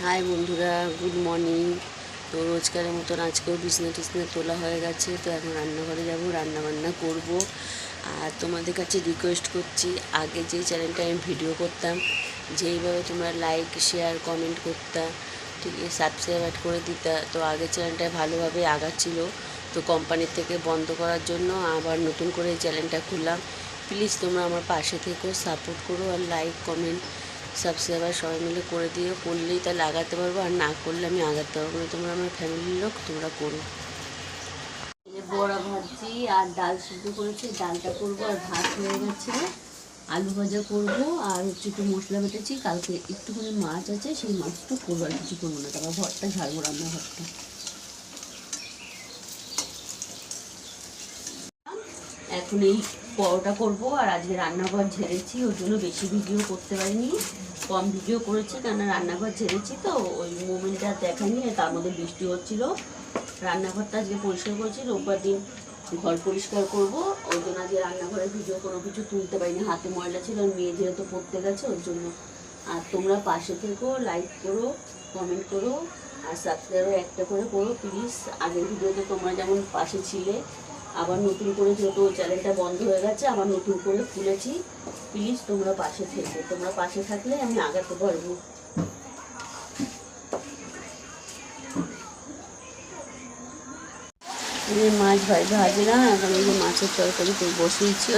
High বন্ধুরা, good morning. তো রোজকারের মতন আজকেও বিছনা টিছনা তোলা হয়ে গেছে। তো এখন রান্নাঘরে যাব, রান্নাবান্না করব। আর তোমাদের কাছে রিকোয়েস্ট করছি, আগে যেই চ্যানেলটা আমি ভিডিও করতাম, যেইভাবে তোমরা লাইক শেয়ার কমেন্ট করতা, ঠিক আছে, সাবস্ক্রাইব অ্যাড করে দিতা, তো আগের চ্যানেলটা ভালোভাবে আগাচ্ছিল। তো কোম্পানির থেকে বন্ধ করার জন্য আবার নতুন করে এই চ্যানেলটা খুললাম। প্লিজ তোমরা আমার পাশে থেকো, সাপোর্ট করো, আর লাইক কমেন্ট সাবস্ক্রাইবার সবাই মিলে করে দিও। করলেই তাহলে আগাতে পারবো, আর না করলে আমি আগাতে পারবো না। তোমরা আমার ফ্যামিলির লোক, তোমরা করো। বড়া ভাজি আর ডাল সিদ্ধ করেছি, ডালটা করবো, আর ভাত হয়ে গেছে। আলু ভাজা করবো, আর একটু মশলা বেটেছি, কালকে একটুখানি মাছ আছে, সেই মাছটা করবো, আর কিছু করবো না। তারপর ভরটা ঝাড়বো, রান্না ঘরটা। এখন এই পরোটা করব, আর আজকে রান্নাঘর ঝেড়েছি, ওর জন্য বেশি ভিডিও করতে পারিনি, কম ভিডিও করেছি, কেননা রান্নাঘর ঝেড়েছি তো ওই মোমেন্টটা দেখায়নি। তার মধ্যে বৃষ্টি হচ্ছিল। রান্নাঘরটা আজকে পরিষ্কার করেছি, রোববার দিন ঘর পরিষ্কার করব, ওই জন্য আজকে রান্নাঘরের ভিডিও কোনো কিছু তুলতে পারিনি, হাতে ময়লা ছিল, আর মেয়ে যেহেতু পড়তে গেছে ওর জন্য। আর তোমরা পাশে থেকো, লাইক করো, কমেন্ট করো, আর সাবস্ক্রাইবও একটা করে করো প্লিজ। আগের ভিডিওতে তোমরা যেমন পাশে ছিলে, আবার নতুন করে যেহেতু চ্যানেলটা বন্ধ হয়ে গেছে, আবার নতুন করে খুলেছি, প্লিজ তোমরা পাশে থেকো। তোমরা পাশে থাকলে আমি আগাতে পারবো। মাছ ভাজে না, এখন এই যে মাছের তরকারি বসিয়েছি।